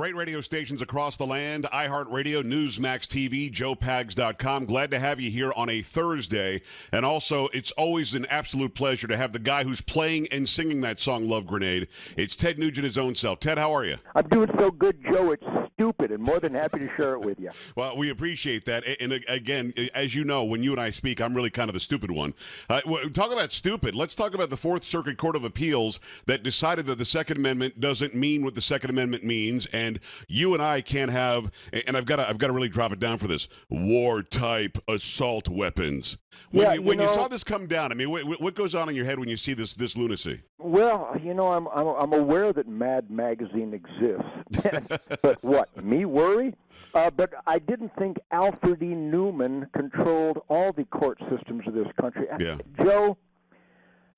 Great radio stations across the land, iHeartRadio, Newsmax TV, JoePags.com. Glad to have you here on a Thursday. And also, it's always an absolute pleasure to have the guy who's playing and singing that song, Love Grenade. It's Ted Nugent, his own self. Ted, how are you? I'm doing so good, Joe. It's stupid, and more than happy to share it with you. Well, we appreciate that. And again, as you know, when you and I speak, I'm really kind of the stupid one. Talk about stupid. Let's talk about the Fourth Circuit Court of Appeals that decided that the Second Amendment doesn't mean what the Second Amendment means, and you and I can't have. And I've got to really drop it down for this: war-type assault weapons. When you saw this come down, I mean, what goes on in your head when you see this lunacy? Well, I'm aware that Mad Magazine exists, but what? Me worry? But I didn't think Alfred E. Newman controlled all the court systems of this country. Yeah. Joe,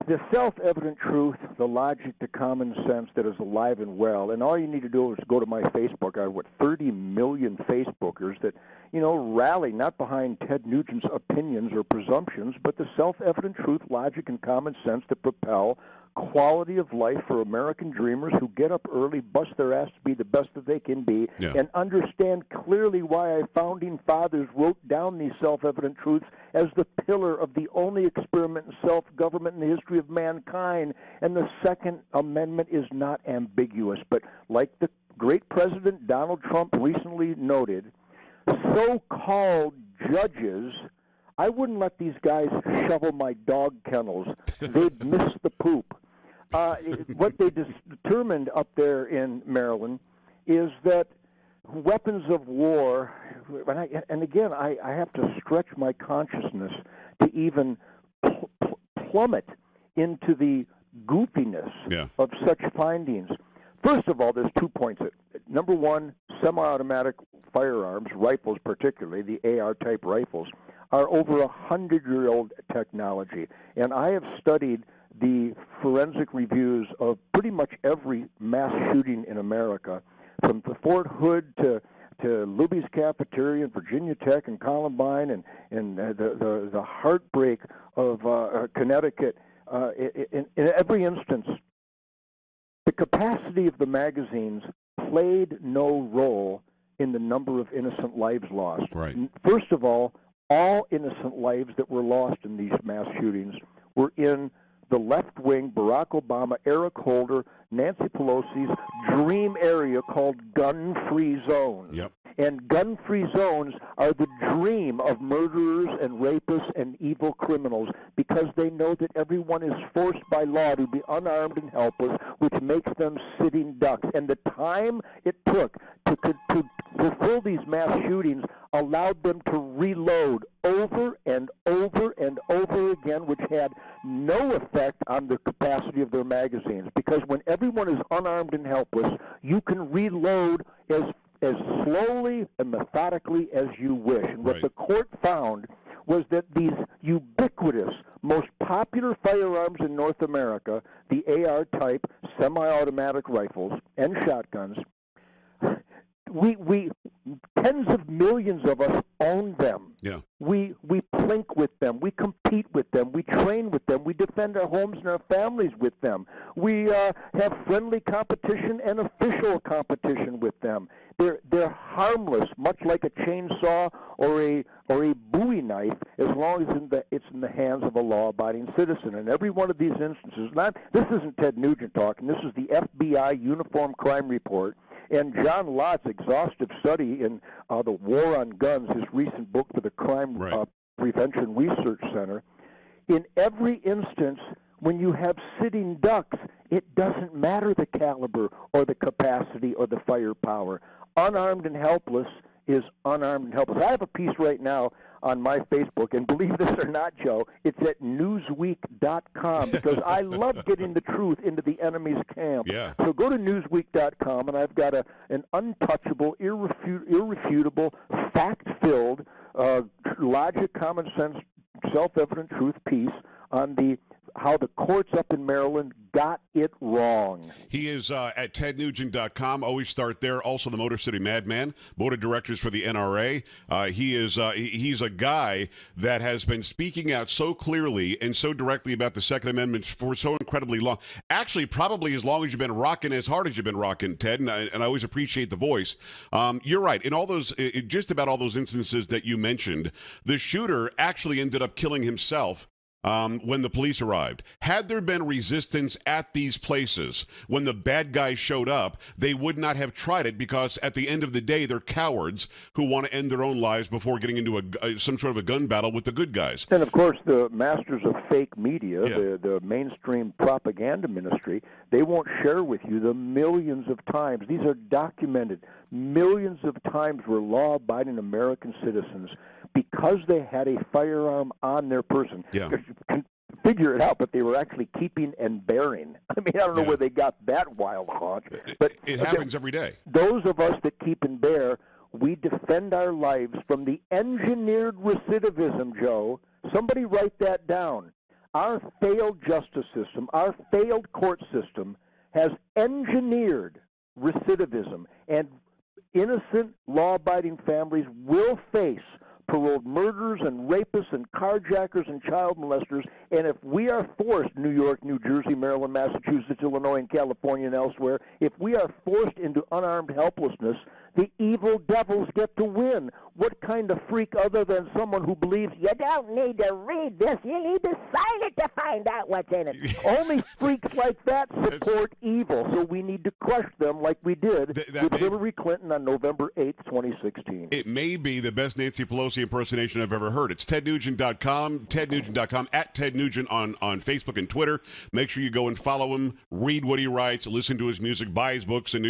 the self-evident truth, the logic, the common sense that is alive and well, and all you need to do is go to my Facebook. I have, 30 million Facebookers that, rally not behind Ted Nugent's opinions or presumptions, but the self-evident truth, logic, and common sense that propel quality of life for American dreamers who get up early, bust their ass to be the best that they can be, and understand clearly why our founding fathers wrote down these self-evident truths as the pillar of the only experiment in self-government in the history of mankind. And the Second Amendment is not ambiguous. But like the great President Donald Trump recently noted, so-called judges, I wouldn't let these guys shovel my dog kennels. They'd miss the poop. What they determined up there in Maryland is that weapons of war, and again, I have to stretch my consciousness to even plummet into the goofiness of such findings. First of all, there's 2 points. Number one, semi-automatic firearms, rifles particularly, the AR-type rifles, are over 100-year-old technology. And I have studied the forensic reviews of pretty much every mass shooting in America, from the Fort Hood to Luby's Cafeteria and Virginia Tech and Columbine and the heartbreak of Connecticut. In every instance, the capacity of the magazines played no role in the number of innocent lives lost. Right. First of all innocent lives that were lost in these mass shootings were in the left-wing Barack Obama, Eric Holder, Nancy Pelosi's dream area called gun-free zones. Yep. And gun-free zones are the dream of murderers and rapists and evil criminals because they know that everyone is forced by law to be unarmed and helpless, which makes them sitting ducks. And the time it took to fulfill these mass shootings allowed them to reload over and over and over again, which had no effect on the capacity of their magazines. Because when everyone is unarmed and helpless, you can reload as slowly and methodically as you wish. And what the court found was that these ubiquitous, most popular firearms in North America, the AR-type semi-automatic rifles and shotguns, we tens of millions of us own them. Yeah. We plink with them. We compete with them. We train with them. We defend our homes and our families with them. We have friendly competition and official competition with them. They're harmless, much like a chainsaw or a Bowie knife, as long as it's in the hands of a law-abiding citizen. And every one of these instances, this isn't Ted Nugent talking. This is the FBI Uniform Crime Report. And John Lott's exhaustive study in the War on Guns, his recent book for the Crime Prevention Research Center, in every instance, when you have sitting ducks, it doesn't matter the caliber or the capacity or the firepower. Unarmed and helpless is unarmed and helpless. I have a piece right now on my Facebook, and believe this or not, Joe, it's at Newsweek.com because I love getting the truth into the enemy's camp. Yeah. So go to Newsweek.com, and I've got an untouchable, irrefutable, fact-filled, logic, common sense, self-evident truth piece on the how the courts up in Maryland got it wrong. He is at tednugent.com. Always start there. Also, the Motor City Madman, board of directors for the NRA. He's a guy that has been speaking out so clearly and so directly about the Second Amendment for so incredibly long. Actually, probably as long as you've been rocking, as hard as you've been rocking, Ted. And I always appreciate the voice. You're right. In all those, just about all those instances that you mentioned, the shooter actually ended up killing himself when the police arrived. Had there been resistance at these places when the bad guys showed up, they would not have tried it, because at the end of the day, they're cowards who want to end their own lives before getting into some sort of a gun battle with the good guys. And, of course, the masters of fake media, the mainstream propaganda ministry, they won't share with you the millions of times. These are documented millions of times where law-abiding American citizens, because they had a firearm on their person, can figure it out, but they were actually keeping and bearing. I mean, I don't know where they got that wild haunt. But it happens every day. Those of us that keep and bear, we defend our lives from the engineered recidivism, Joe. Somebody write that down. Our failed justice system, our failed court system has engineered recidivism, and innocent, law-abiding families will face paroled murderers and rapists and carjackers and child molesters. And if we are forced, New York, New Jersey, Maryland, Massachusetts, Illinois, and California and elsewhere, if we are forced into unarmed helplessness, the evil devils get to win. What kind of freak other than someone who believes you don't need to read this, you need to sign it to find out what's in it? Only freaks like that support evil, so we need to crush them like we did with Hillary Clinton on November 8th, 2016. It may be the best Nancy Pelosi impersonation I've ever heard. It's tednugent.com, tednugent.com, at Ted Nugent on Facebook and Twitter. Make sure you go and follow him, read what he writes, listen to his music, buy his books, a New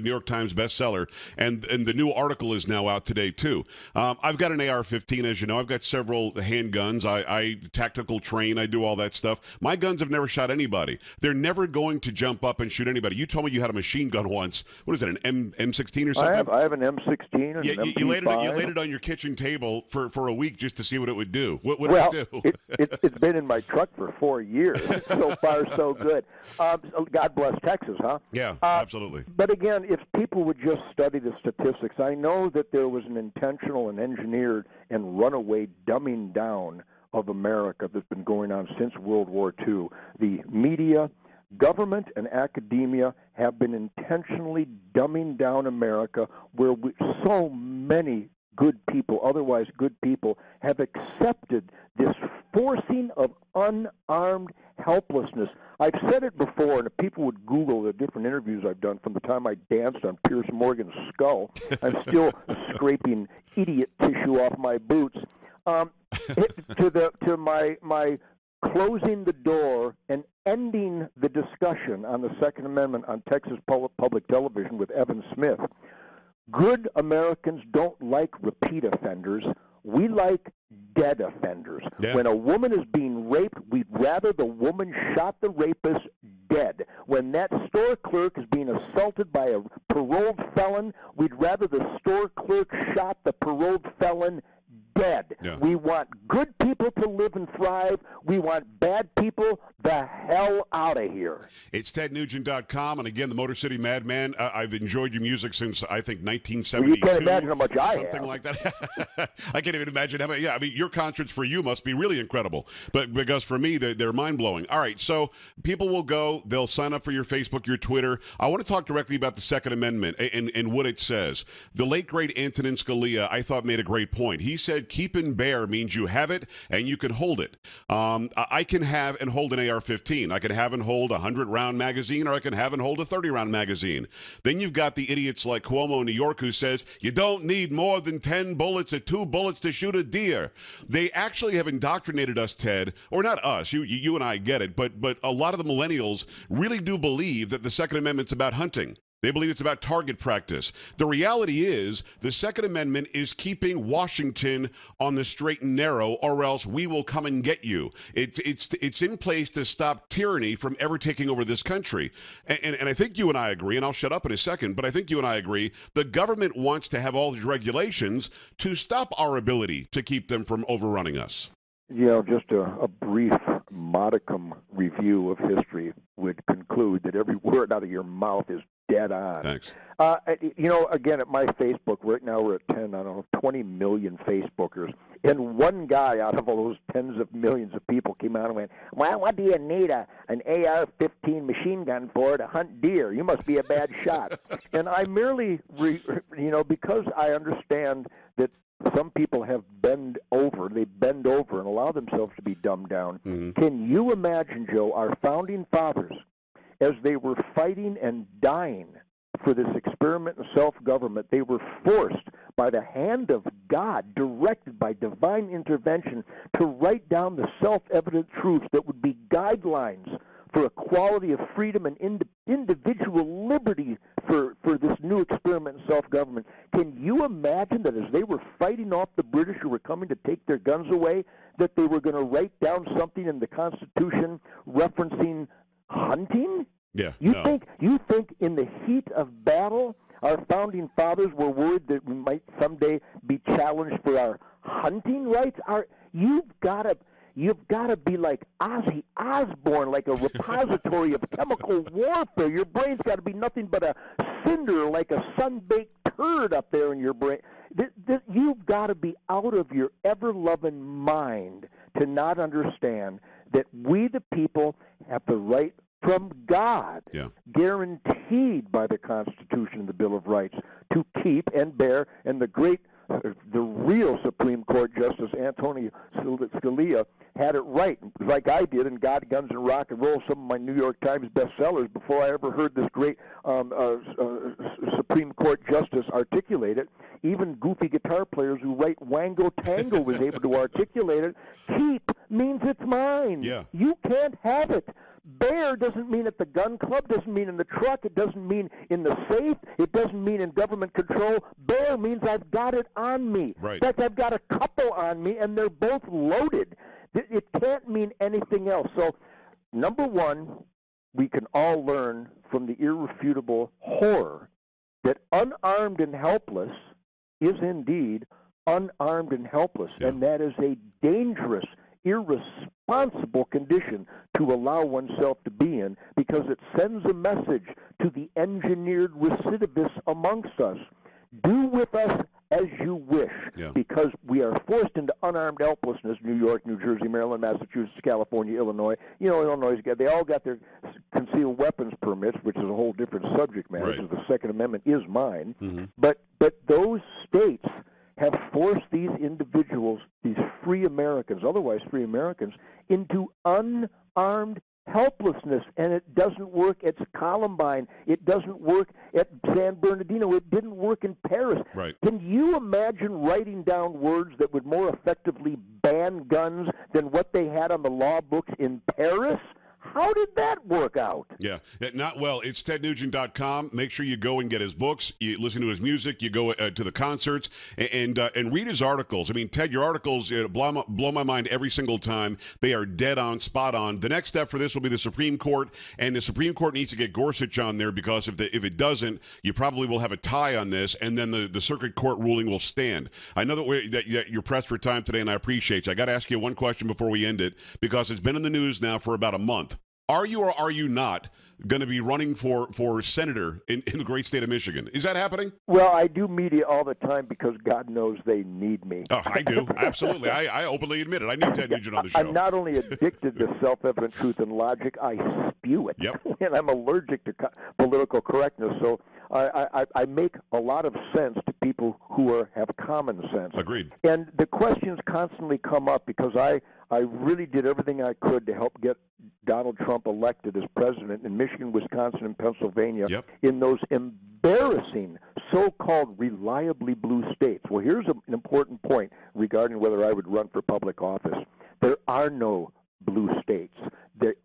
York Times bestseller. And the new article is now out today, too. I've got an AR-15, as you know. I've got several handguns. I tactical train. I do all that stuff. My guns have never shot anybody. They're never going to jump up and shoot anybody. You told me you had a machine gun once. What is it, an M16 or something? I have an M16 and an MP5. You laid it on your kitchen table for a week just to see what it would do. What did it do? It's been in my truck for 4 years. So far, so good. God bless Texas, huh? Yeah, absolutely. But again, if people would just study the statistics, I know that there was an intentional and engineered and runaway dumbing down of America that's been going on since World War II. The media, government, and academia have been intentionally dumbing down America, where so many good people, otherwise good people, have accepted this forcing of unarmed helplessness. I've said it before, and if people would Google the different interviews I've done from the time I danced on Pierce Morgan's skull, I'm still scraping idiot tissue off my boots. To my closing the door and ending the discussion on the Second Amendment on Texas public television with Evan Smith. Good Americans don't like repeat offenders. We like dead offenders. Yeah. When a woman is being raped, we'd rather the woman shot the rapist dead. When that store clerk is being assaulted by a paroled felon, we'd rather the store clerk shot the paroled felon dead. Yeah. We want good people to live and thrive. We want bad people the hell out of here. It's tednugent.com, and again, the Motor City Madman. I've enjoyed your music since, I think, 1972. Well, you can't imagine how much I Something like that. I can't even imagine how many. Yeah, I mean, your concerts for you must be really incredible. But because for me, they're mind-blowing. All right, so people will go. They'll sign up for your Facebook, your Twitter. I want to talk directly about the Second Amendment and what it says. The late, great Antonin Scalia, I thought, made a great point. He said, keep and bear means you have it and you can hold it. I can have and hold an AR-15. I can have and hold a 100-round magazine, or I can have and hold a 30-round magazine. Then you've got the idiots like Cuomo in New York who says you don't need more than 10 bullets or 2 bullets to shoot a deer. They actually have indoctrinated us, Ted, or not us. You and I get it, but a lot of the millennials really do believe that the Second Amendment's about hunting. They believe it's about target practice. The reality is the Second Amendment is keeping Washington on the straight and narrow, or else we will come and get you. It's in place to stop tyranny from ever taking over this country. And I think you and I agree, and I'll shut up in a second, but I think you and I agree, the government wants to have all these regulations to stop our ability to keep them from overrunning us. You know, just a brief modicum review of history would conclude that every word out of your mouth is dead on. Thanks. Again, at my Facebook, right now we're at 20 million Facebookers. And one guy out of all those tens of millions of people came out and went, well, what do you need an AR-15 machine gun for to hunt deer? You must be a bad shot. And I merely, because I understand that some people have bend over and allow themselves to be dumbed down. Mm-hmm. Can you imagine, Joe, our founding fathers, as they were fighting and dying for this experiment in self-government, they were forced by the hand of God, directed by divine intervention, to write down the self-evident truths that would be guidelines for equality of freedom and individual liberty for this new experiment in self-government. Can you imagine that as they were fighting off the British who were coming to take their guns away, that they were going to write down something in the Constitution referencing hunting? Yeah. You think in the heat of battle, our founding fathers were worried that we might someday be challenged for our hunting rights? You've got to be like Ozzy Osbourne, like a repository of chemical warfare. Your brain's got to be nothing but a cinder, like a sun-baked turd up there in your brain. You've got to be out of your ever-loving mind to not understand that we, the people, have the right from God, guaranteed by the Constitution and the Bill of Rights, to keep and bear, and the real Supreme Court Justice Antonio Scalia had it right, like I did in God, Guns, and Rock and Roll, some of my New York Times bestsellers, before I ever heard this great Supreme Court Justice articulate it. Even goofy guitar players who write Wango Tango was able to articulate it. Keep means it's mine. Yeah. You can't have it. Bear doesn't mean at the gun club, doesn't mean in the truck, it doesn't mean in the safe, it doesn't mean in government control. Bear means I've got it on me. Right. In fact, I've got a couple on me, and they're both loaded. It can't mean anything else. So, number one, we can all learn from the irrefutable horror that unarmed and helpless is indeed unarmed and helpless, and that is a dangerous, irresponsible condition to allow oneself to be in, because it sends a message to the engineered recidivists amongst us. Do with us as you wish, because we are forced into unarmed helplessness. New York, New Jersey, Maryland, Massachusetts, California, Illinois. Illinois, they all got their concealed weapons permits, which is a whole different subject matter. Right. So the Second Amendment is mine. Mm-hmm. But those states have forced these individuals, these free Americans, otherwise free Americans, into unarmed helplessness, and it doesn't work at Columbine. It doesn't work at San Bernardino. It didn't work in Paris. Right. Can you imagine writing down words that would more effectively ban guns than what they had on the law books in Paris? How did that work out? Yeah, not well. It's TedNugent.com. Make sure you go and get his books. You listen to his music. You go to the concerts and read his articles. I mean, Ted, your articles blow my mind every single time. They are dead on, spot on. The next step for this will be the Supreme Court, and the Supreme Court needs to get Gorsuch on there, because if it doesn't, you probably will have a tie on this, and then the Circuit Court ruling will stand. I know that you're pressed for time today, and I appreciate you. I got to ask you one question before we end it, because it's been in the news now for about a month. Are you or are you not going to be running for senator in the great state of Michigan? Is that happening? Well, I do media all the time because God knows they need me. Oh, I do. Absolutely. I openly admit it. I knew Ted Nugent on the show. I'm not only addicted to self-evident truth and logic, I spew it. Yep. And I'm allergic to political correctness. So I make a lot of sense to people who have common sense. Agreed. And the questions constantly come up because I really did everything I could to help get Donald Trump elected as president in Michigan, Wisconsin, and Pennsylvania, in those embarrassing so-called reliably blue states. Well, here's an important point regarding whether I would run for public office. There are no blue states.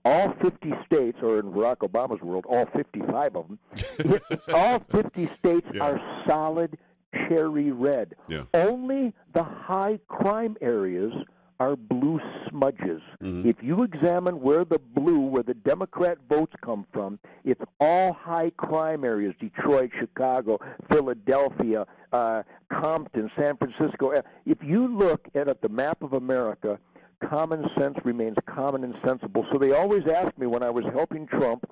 All 50 states, or in Barack Obama's world, all 55 of them, all 50 states are solid cherry red. Yeah. Only the high crime areas are blue smudges. Mm-hmm. If you examine where the Democrat votes come from, it's all high crime areas: Detroit, Chicago, Philadelphia, Compton, San Francisco. If you look at the map of America, common sense remains common and sensible. So they always asked me when I was helping Trump,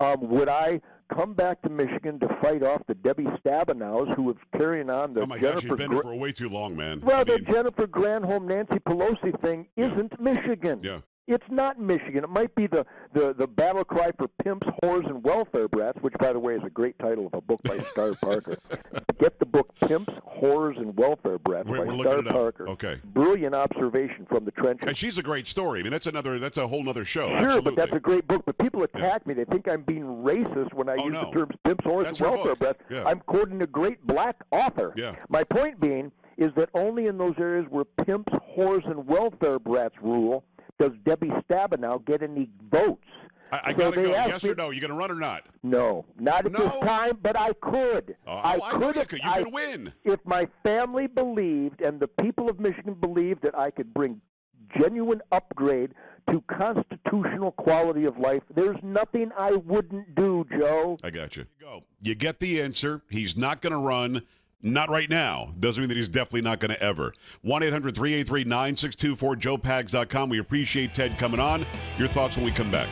would I come back to Michigan to fight off the Debbie Stabenows who was carrying on the Oh my gosh, Jennifer she's been there for way too long, man. Well, the Jennifer Granholm, Nancy Pelosi thing isn't Michigan. Yeah. It's not Michigan. It might be the battle cry for pimps, whores, and welfare brats, which, by the way, is a great title of a book by Star Parker. Get the book Pimps, Whores, and Welfare Brats by Star Parker. Okay. Brilliant observation from the trenches. And she's a great story. I mean, that's a whole other show. Sure, Absolutely. but that's a great book. But people attack me. They think I'm being racist when I use the terms pimps, whores, that's and welfare brats. Yeah. I'm quoting a great black author. Yeah. My point being is that only in those areas where pimps, whores, and welfare brats rule does Debbie Stabenow get any votes. I gotta go. Yes or no? You gonna run or not? No, not at this time. But I could. I could. You could win if my family believed and the people of Michigan believed that I could bring genuine upgrade to constitutional quality of life. There's nothing I wouldn't do, Joe. I got you. You get the answer. He's not going to run. Not right now. Doesn't mean that he's definitely not going to ever. 1-800-383-9624, joepags.com. We appreciate Ted coming on. Your thoughts when we come back.